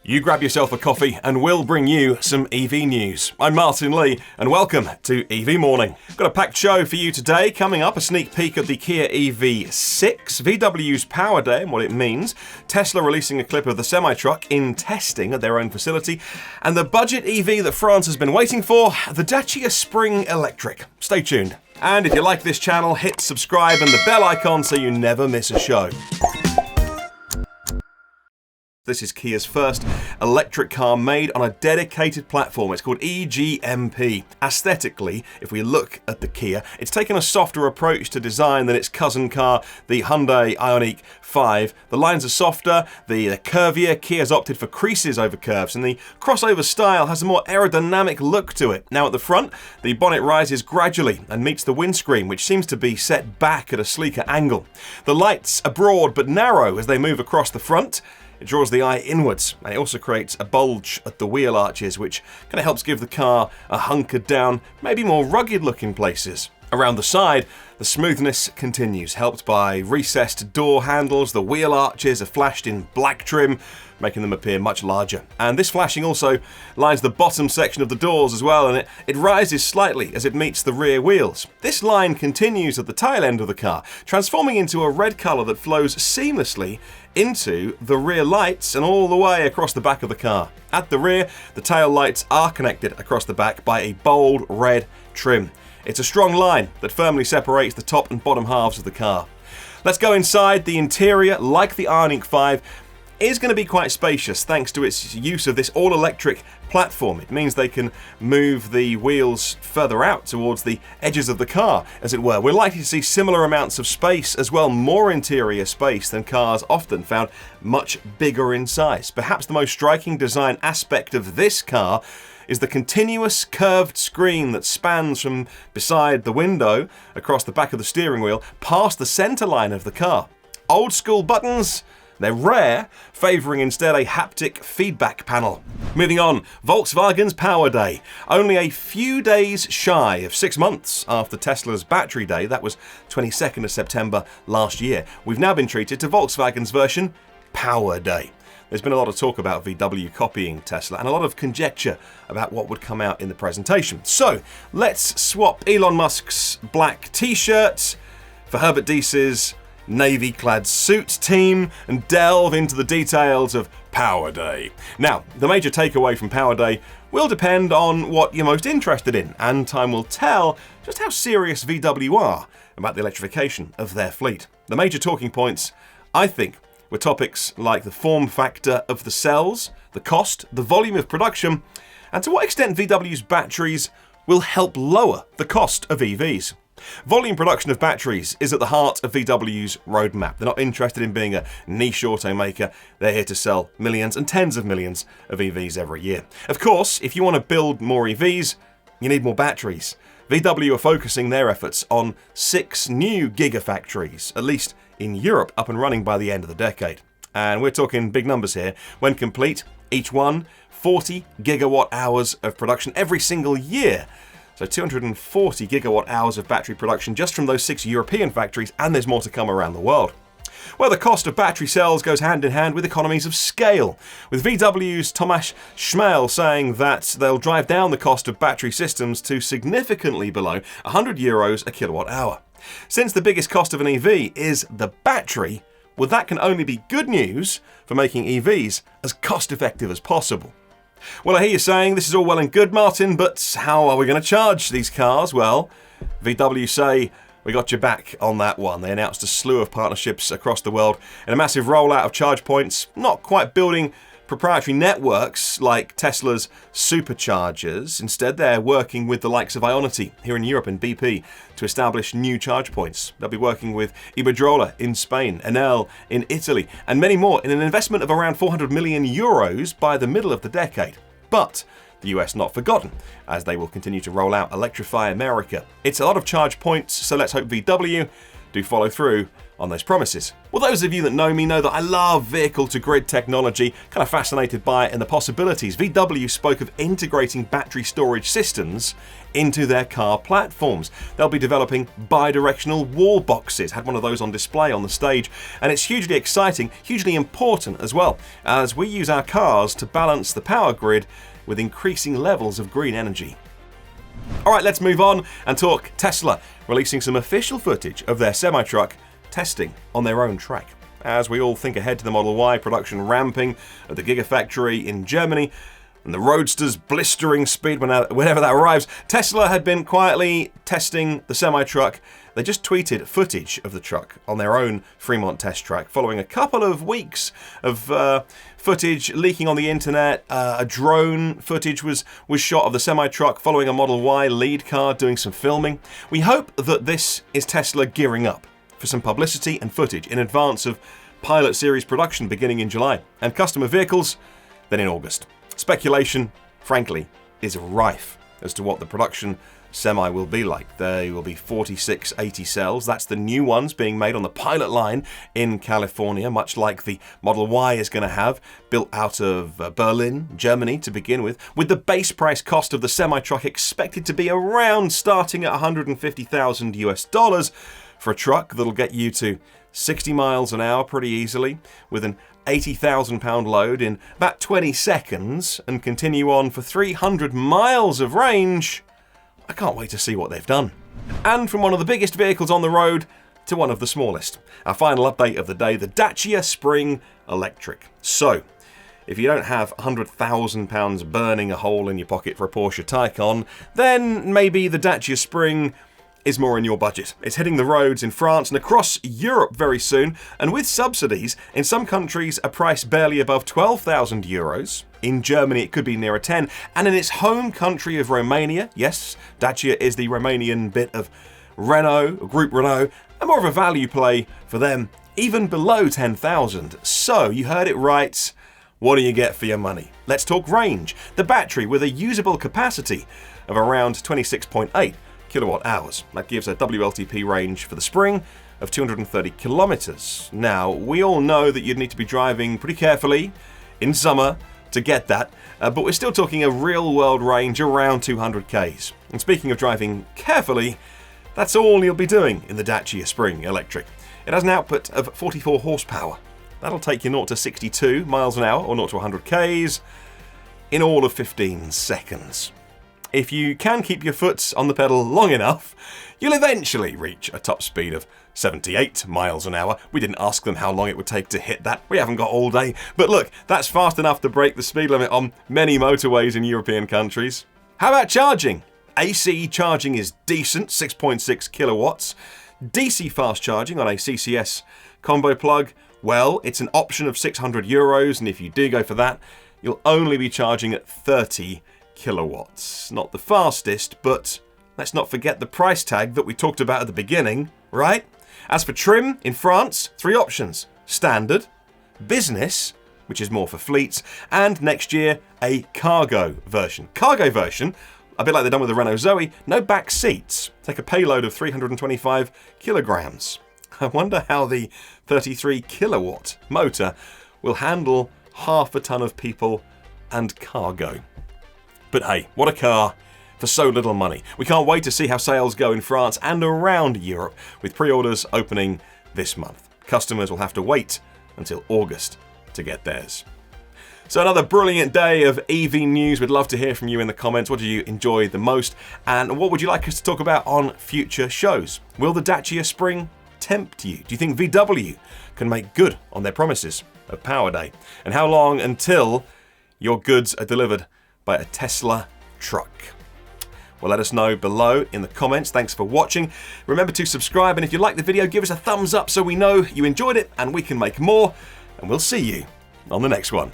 You grab yourself a coffee and we'll bring you some EV news. I'm Martyn Lee and welcome to EV Morning. Got a packed show for you today. Coming up, a sneak peek at the Kia EV6, VW's Power Day and what it means, Tesla releasing a clip of the semi-truck in testing at their own facility, and the budget EV that France has been waiting for, the Dacia Spring electric. Stay tuned. And if you like this channel, hit subscribe and the bell icon so you never miss a show. This is Kia's first electric car made on a dedicated platform. It's called EGMP. Aesthetically, if we look at the Kia, it's taken a softer approach to design than its cousin car, the Hyundai Ioniq 5. The lines are softer, the curvier. Kia's opted for creases over curves, and the crossover style has a more aerodynamic look to it. Now at the front, the bonnet rises gradually and meets the windscreen, which seems to be set back at a sleeker angle. The lights are broad but narrow as they move across the front. It draws the eye inwards, and it also creates a bulge at the wheel arches, which kind of helps give the car a hunkered down, maybe more rugged looking places. Around the side, the smoothness continues, helped by recessed door handles. The wheel arches are flashed in black trim, making them appear much larger. And this flashing also lines the bottom section of the doors as well, and it rises slightly as it meets the rear wheels. This line continues at the tail end of the car, transforming into a red colour that flows seamlessly into the rear lights and all the way across the back of the car. At the rear, the tail lights are connected across the back by a bold red trim. It's a strong line that firmly separates the top and bottom halves of the car. Let's go inside. The interior, like the Ioniq 5, is going to be quite spacious thanks to its use of this all-electric platform. It means they can move the wheels further out towards the edges of the car, as it were. We're likely to see similar amounts of space as well, more interior space than cars often found, much bigger in size. Perhaps the most striking design aspect of this car is the continuous curved screen that spans from beside the window, across the back of the steering wheel, past the centre line of the car. Old school buttons, they're rare, favouring instead a haptic feedback panel. Moving on, Volkswagen's Power Day. Only a few days shy of 6 months after Tesla's Battery Day, that was 22nd of September last year, we've now been treated to Volkswagen's version, Power Day. There's been a lot of talk about VW copying Tesla and a lot of conjecture about what would come out in the presentation. So let's swap Elon Musk's black t-shirt for Herbert Diess's navy-clad suit team and delve into the details of Power Day. Now, the major takeaway from Power Day will depend on what you're most interested in, and time will tell just how serious VW are about the electrification of their fleet. The major talking points, I think, were topics like the form factor of the cells, the cost, the volume of production, and to what extent VW's batteries will help lower the cost of EVs. Volume production of batteries is at the heart of VW's roadmap. They're not interested in being a niche automaker. They're here to sell millions and tens of millions of EVs every year. Of course, if you want to build more EVs, you need more batteries. VW are focusing their efforts on 6 new gigafactories, at least in Europe, up and running by the end of the decade. And we're talking big numbers here. When complete, each one 40 gigawatt hours of production every single year. So 240 gigawatt hours of battery production just from those 6 European factories, and there's more to come around the world. Well, the cost of battery cells goes hand in hand with economies of scale, with VW's Tomasz Chmiel saying that they'll drive down the cost of battery systems to significantly below €100 a kilowatt hour. Since the biggest cost of an EV is the battery, well, that can only be good news for making EVs as cost-effective as possible. Well, I hear you saying this is all well and good, Martin, but how are we going to charge these cars? Well, VW say, we got your back on that one. They announced a slew of partnerships across the world and a massive rollout of charge points, not quite building proprietary networks like Tesla's superchargers. Instead, they're working with the likes of Ionity here in Europe and BP to establish new charge points. They'll be working with Iberdrola in Spain, Enel in Italy, and many more in an investment of around €400 million by the middle of the decade. But the US not forgotten, as they will continue to roll out Electrify America. It's a lot of charge points, so let's hope VW do follow through on those promises. Well, those of you that know me know that I love vehicle-to-grid technology, kind of fascinated by it and the possibilities. VW spoke of integrating battery storage systems into their car platforms. They'll be developing bi-directional wall boxes. Had one of those on display on the stage, and it's hugely exciting, hugely important as well, as we use our cars to balance the power grid with increasing levels of green energy. Alright, let's move on and talk Tesla, releasing some official footage of their semi-truck testing on their own track. As we all think ahead to the Model Y production ramping at the Gigafactory in Germany, and the Roadster's blistering speed whenever that arrives, Tesla had been quietly testing the semi-truck. They just tweeted footage of the truck on their own Fremont test track, following a couple of weeks of footage leaking on the internet. A drone footage was shot of the semi-truck following a Model Y lead car doing some filming. We hope that this is Tesla gearing up for some publicity and footage in advance of pilot series production beginning in July, and customer vehicles then in August. Speculation, frankly, is rife as to what the production Semi will be like. They will be 4680 cells. That's the new ones being made on the pilot line in California, much like the Model Y is going to have, built out of Berlin, Germany to begin with the base price cost of the semi-truck expected to be around starting at $150,000 US for a truck that'll get you to 60 miles an hour pretty easily, with an 80,000 pound load in about 20 seconds, and continue on for 300 miles of range. I can't wait to see what they've done. And from one of the biggest vehicles on the road to one of the smallest. Our final update of the day, the Dacia Spring Electric. So, if you don't have £100,000 burning a hole in your pocket for a Porsche Taycan, then maybe the Dacia Spring is more in your budget. It's hitting the roads in France and across Europe very soon, and with subsidies, in some countries a price barely above €12,000. In Germany it could be nearer 10, and in its home country of Romania, yes, Dacia is the Romanian bit of Renault, Group Renault, and more of a value play for them, even below 10,000. So, you heard it right. What do you get for your money? Let's talk range. The battery with a usable capacity of around 26.8 kilowatt hours. That gives a WLTP range for the Spring of 230 kilometers. Now, we all know that you'd need to be driving pretty carefully in summer to get that, but we're still talking a real-world range around 200 k's. And speaking of driving carefully, that's all you'll be doing in the Dacia Spring Electric. It has an output of 44 horsepower. That'll take you 0 to 62 miles an hour, or 0 to 100 k's, in all of 15 seconds. If you can keep your foot on the pedal long enough, you'll eventually reach a top speed of 78 miles an hour. We didn't ask them how long it would take to hit that. We haven't got all day. But look, that's fast enough to break the speed limit on many motorways in European countries. How about charging? AC charging is decent, 6.6 kilowatts. DC fast charging on a CCS combo plug, well, it's an option of €600, and if you do go for that, you'll only be charging at 30 kilowatts. Not the fastest, but let's not forget the price tag that we talked about at the beginning, right? As for trim, in France, 3 options. Standard, business, which is more for fleets, and next year, a cargo version. Cargo version, a bit like they've done with the Renault Zoe, no back seats. Take a payload of 325 kilograms. I wonder how the 33 kilowatt motor will handle half a ton of people and cargo. But hey, what a car for so little money. We can't wait to see how sales go in France and around Europe, with pre-orders opening this month. Customers will have to wait until August to get theirs. So another brilliant day of EV news. We'd love to hear from you in the comments. What do you enjoy the most? And what would you like us to talk about on future shows? Will the Dacia Spring tempt you? Do you think VW can make good on their promises of Power Day? And how long until your goods are delivered by a Tesla truck? Well, let us know below in the comments. Thanks for watching. Remember to subscribe, and if you like the video, give us a thumbs up so we know you enjoyed it and we can make more. And we'll see you on the next one.